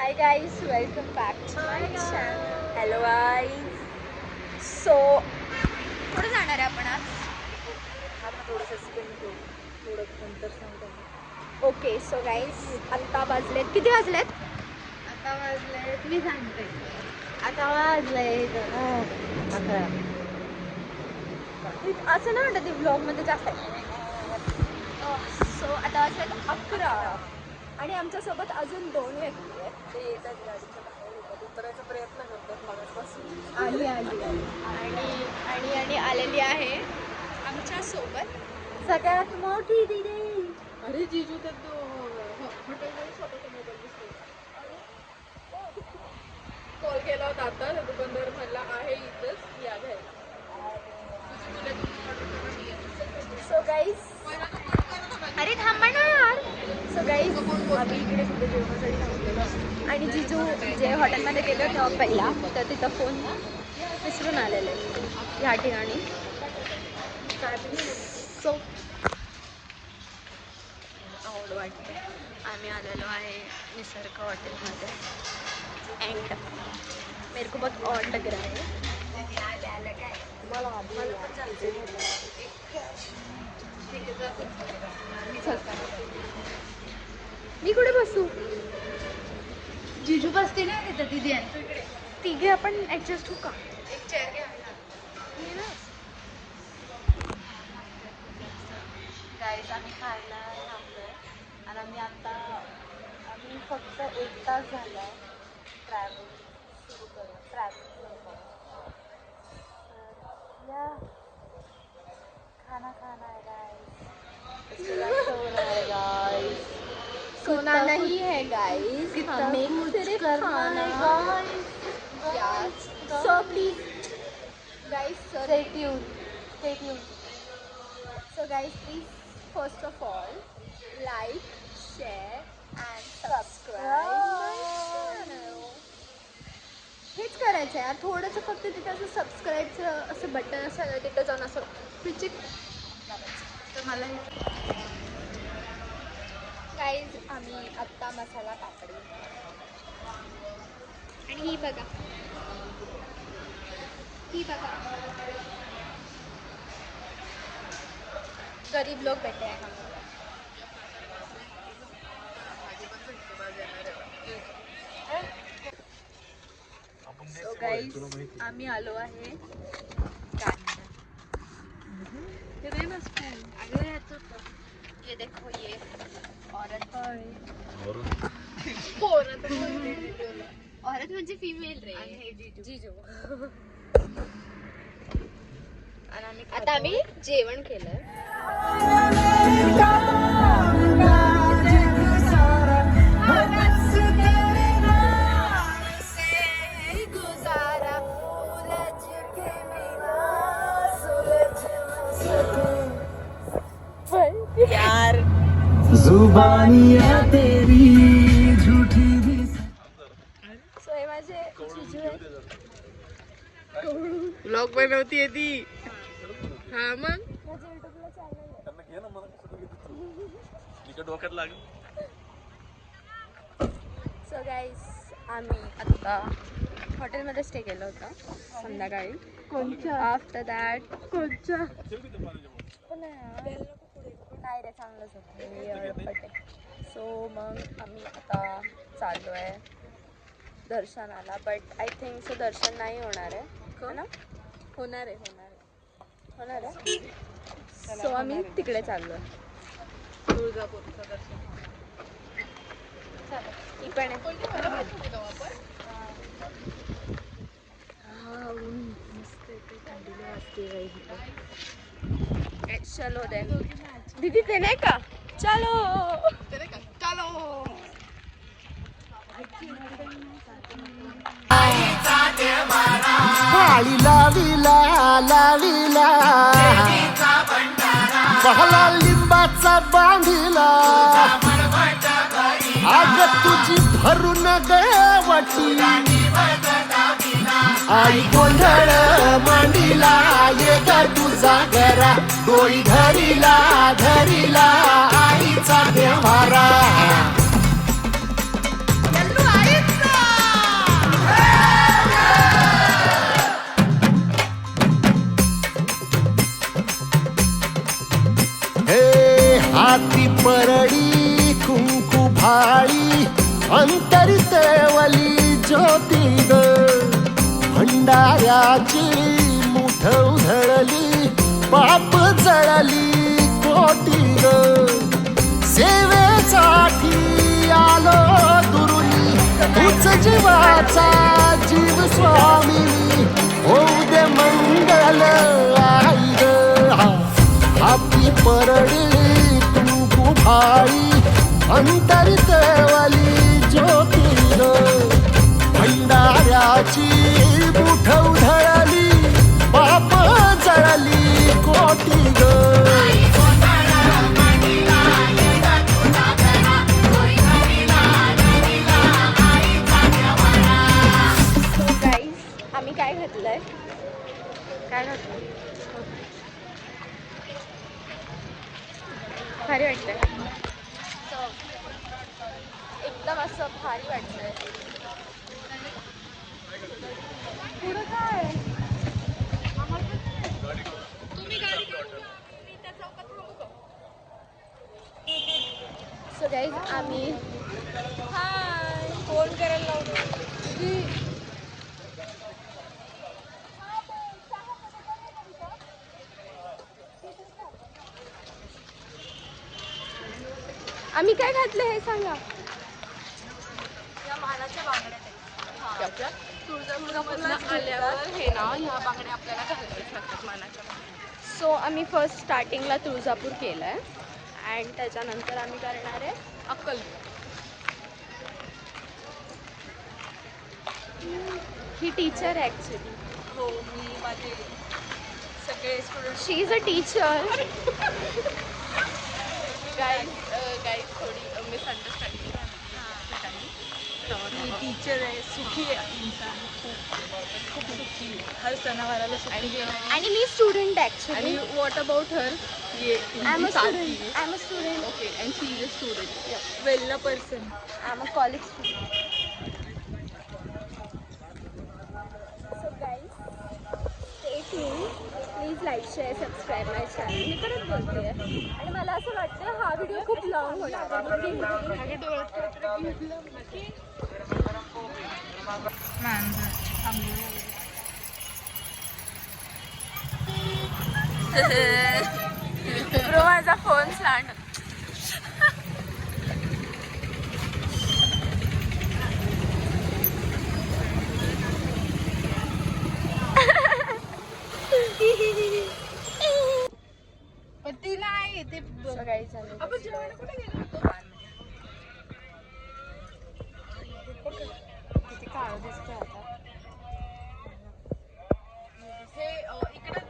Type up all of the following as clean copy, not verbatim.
Hi guys, welcome back to my channel. Hello guys. So कुठे जाणार आहे आपण आज? ओके सो गाईज आत्ता वाजलेत किती वाजलेत? आता वाजलेत मी सांगते. आता वाजलेत 11. असं नाही म्हणतात ते ब्लॉगमध्ये जास्त सो आता वाजलेत 11 आणि आमच्यासोबत अजून 2 व्यक्ती आहेत. ते येतात गाडीच्या बाहेर येतात, उतरायचा प्रयत्न करतात मागासपासून. आली आणि आलेली आहे आमच्यासोबत सगळ्यात मोठी दिदी. अरे जीजू तर तो हॉटेलमध्ये स्वतःचा मोबाईल दिसतो. कॉल केला होता आता त्या दुकानदार म्हणला आहे इथंच या घ्यायला. सो गाईज अरे थांबा ना यार. सो गाईज आम्ही इकडे कुठे जेवणासाठी थांबलेलो आणि जिजू जे हॉटेलमध्ये गेलो तेव्हा पहिला तर तिथं फोन विसरून आलेले ह्या ठिकाणी. सो आवड वाटते. आम्ही आलेलो आहे निसर्ग हॉटेलमध्ये अँड मेरे को बहुत ऑड लग रहा है. मी कुठे बसू? जीजू बसते ना तिथं दिदी तिघे आपण ऍडजस्ट होऊ का? एक चेअर घ्या. गाईज आम्ही खायला थांबलोय आणि आम्ही फक्त 1 तास झाला ट्रॅव्हल सुरू करू या खाना है गाइस. सोना नहीं है गाइस, हमें सिर्फ खाना है. So please guys stay tuned. So guys, please first of all like, share and subscribe my channel. हेच करायचं आहे यार. थोडंसं फक्त तिथं असं सबस्क्राईबचं असं बटन असं तिथं जाऊन असं पिचिक तर मला गाईज आम्ही आत्ता मसाला कापडी आणि ही बघा गरीब लोग बैठे हैं हम. सो गाईज आम्ही आलो आहे ये देखो ये औरत म्हणजे फिमेल रे जीजू. आता आम्ही जेवण केलं. यार जुबानिया तेरी झूठी भी. सो हे माझे जीजू आहेत. ब्लॉग बनवतीये ती. हा मग माझ्या युट्यूबला चॅनल आहे. सो गाईज आम्ही आत्ता हॉटेलमध्ये स्टे केलं होतं संध्याकाळी. कोणच्या आफ्टर दॅट कोणच्या नाही रे चांगलंच होतं. सो मग आम्ही आता चाललो आहे दर्शनाला. बट आय थिंक सो दर्शन नाही होणार आहे ना. होणार आहे. सो आम्ही तिकडे चाललो आहे तुळजापूरचं दर्शन. ही पण आहे. चलो दे दीदी ते नाही का चलो काळी लावीला बहला लिंबाचा बांधिला आग तुझी भरून गवटी आई गोंधळ मांडीला ये ग तुझा घरा डोळी धरीला आईचा देवारा. आईच भाळी अंतरितेवली ज्योती ग भंडाऱ्याची मुठ उधळली पाप जळली कोटी ग सेवेसाठी आलो दुरुनी तूच जीवाचा जीव स्वामी होऊ दे मंगल आई ग आपली परडी तू भाई अंतरितेवली ज्योती ग भंडाऱ्याची मुठ उधळली पाप जळली कोटी ग आम्ही काय घातलंय भारी वाटतंय एकदम असं भारी वाटतंय पुढं काय सो गाईज आम्ही हाय फोन करायला लावतो आम्ही काय घातलं हे सांगा या मानाच्या बांगड्या तुळजापूरला आल्यावर हे ना ह्या बांगड्या आपल्याला घालायला लागतात मानाच्या सो आम्ही फर्स्ट स्टार्टिंगला तुळजापूर केलं आहे अँड त्याच्यानंतर आम्ही करणार आहे अक्कलकोट ही टीचर आहे ॲक्च्युली हो मी माझे सगळे student she is a teacher guys थोडी मिसअंडरस्टँडिंग ही टीचर आहे सुखी आहे इंसान खूप सुखी हर सणावाराला सुखी आणि मी स्टुडंट ॲक्च्युली आणि what about her I am a student okay and she is a student well person I am a college student so guys stay tune please like share subscribe my channel मी परत बोलते आणि मला असं वाटतं हा video खूप long होणार ब्रो माझा फोन स्लँड ती नाही ते सगळी चालेल आपण जेवायला कुठे गेलो किती काळं दिसतंय आता हे इकडे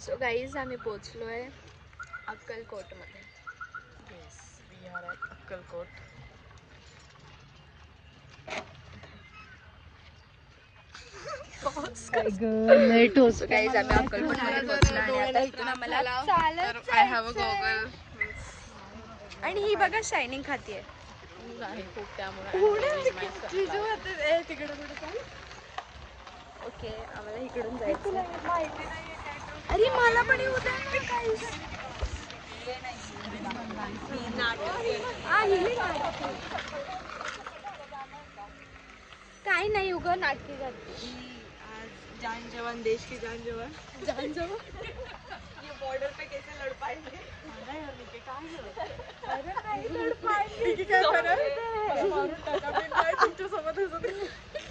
सो गाईज आम्ही पोचलो आहे अक्कलकोटमध्ये yes we are at Akkalkot late होतो गाईज आम्ही अक्कलकोटमध्ये पोचलो आणि आता इथून आम्हाला चालत आय हॅव अ गॉगल आणि ही बघा शायनिंग खातीये आहे खूप त्यामुळे ओके आम्हाला इकडून जायचं अरे मला पण येऊ दे काय नाही उगं नाटकी करते जान जवान देश की जान जवान जान जवान ये बॉर्डर पे कैसे लड़ पाएंगे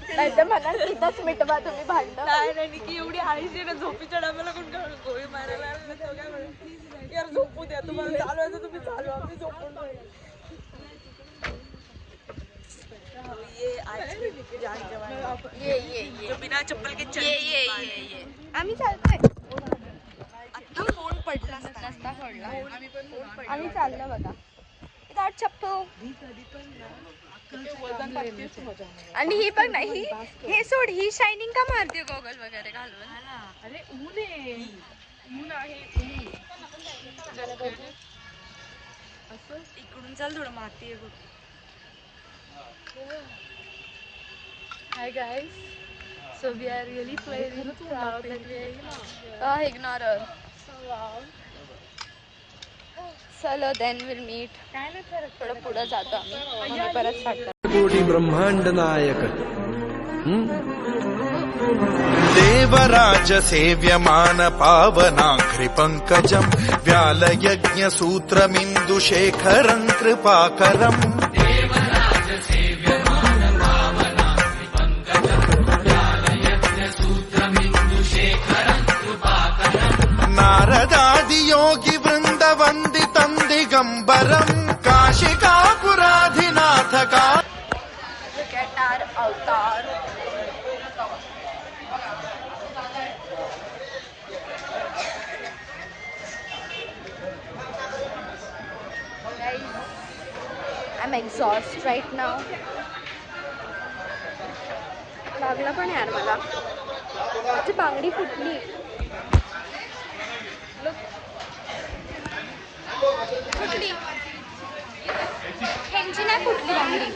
नाही तर म्हणा तिथंच मिटवा तुम्ही भांडण नाही की एवढी आळशी ना झोपीच्या डाब्याला कोण गोळी मारायला आलं तर काय म्हणत यार झोपू द्या तुम्हाला चालवायचं तुम्ही चालवा आम्ही झोपून ये जान जवान ये बिना चप्पल के ये आम्ही चालतोय आता फोन पडला नसता पडला आम्ही चाललो बघा दाट चप्पू आणि ही बघ ना ही हे सोड ही शायनिंग का मारते गॉगल वगैरे घालून अरे ऊन आहे ऊन आहे असं इकडून चाल थोडं माती आहे बघ hi guys so we are really playing proud that we are ignore her चलो देन विल मीट. थोडं पुढं जातो आम्ही मग मी परत स्टार्ट कोटी ब्रह्मांड नायक देवराज सेव्यमान पावनाघ्रि पंकजं व्यालयज्ञ सूत्रमिन्दुशेखरं कृपाकरम् नारदादि योगी वृंद वंदितं दिगंबरं काशिकापुराधिनाथ का our अवतार. I'm exhausted right now. लागला पण यार मला. माझी बांगडी फुटली. फुटली. ह्यांची नाही फुटली बांगडी.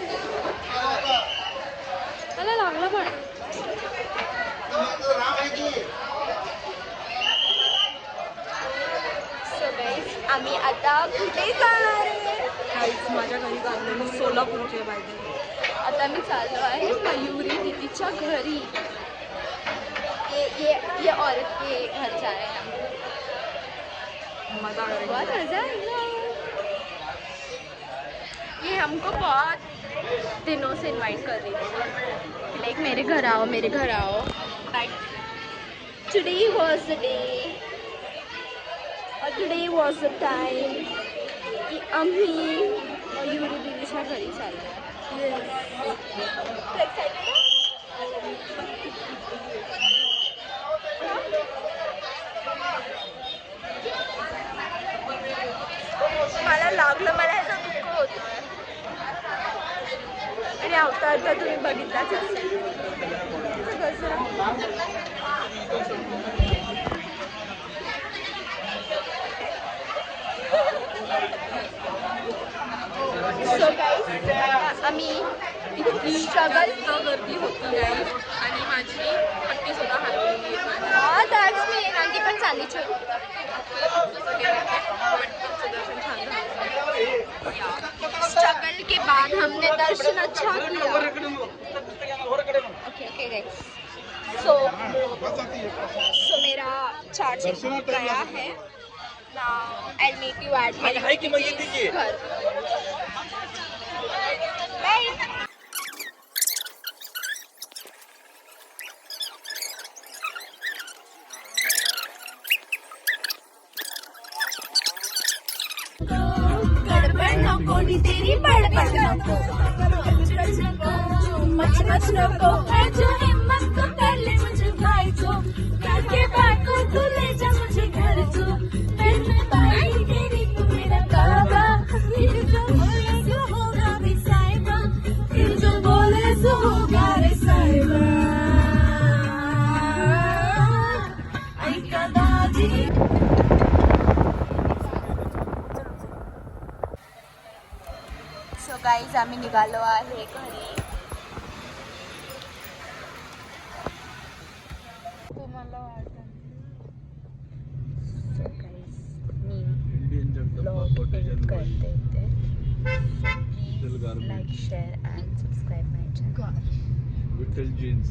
मला लागलं पण. So guys, आम्ही आता कुठे जाणार आहे? माझ्या घरी चालले मी सोलापूरचे पाहिजे. आता मी चाललो आहे मयुरी दीदीच्या घरी. ये औरत के घर जा रहे हैं हम. मजा बहुत मजा आएगा. ये हमको बहुत दिनों से इनवाइट कर रही थी लाइक मेरे घर आओ but today was the day और टुडे वॉज द टाइम की आम्ही मयुरी दीदीच्या घरी चाललो. मला लागलं मला ह्याचं दुःख होतं आणि अवतार तर तुम्ही बघितलाच असेल. सो गाईज आम्ही इतकी स्ट्रगल गर्दी होती आहे आणि माझी पट्टी सुद्धा हलवली. हा दॅट्स मी नंदी पण चांदीची होती. स्ट्रगल के बाद हमने दर्शन अच्छा किया. Okay guys. सो मेरा चार्जिंग गया है. Now I meet you at my घर. बाय. कोणी तेरी बड़बड़ नको मच मच नको है जो हिम्मत तो कर ले मुझे भाई जो करके बात को तू ले जा मुझे घर जो फिर मैं भाई तेरी तू मेरा काबा फिर जो बोले सो होगा रे साहिबा फिर जो बोले सो होगा रे साहिबा ऐका दादी. सो गाईज आम्ही निघालो आहे घरी. तुम्हाला वाटतं सो गाईज मी ब्लॉग एंड करते इथे. Please like share and subscribe my channel. Vitthal jeans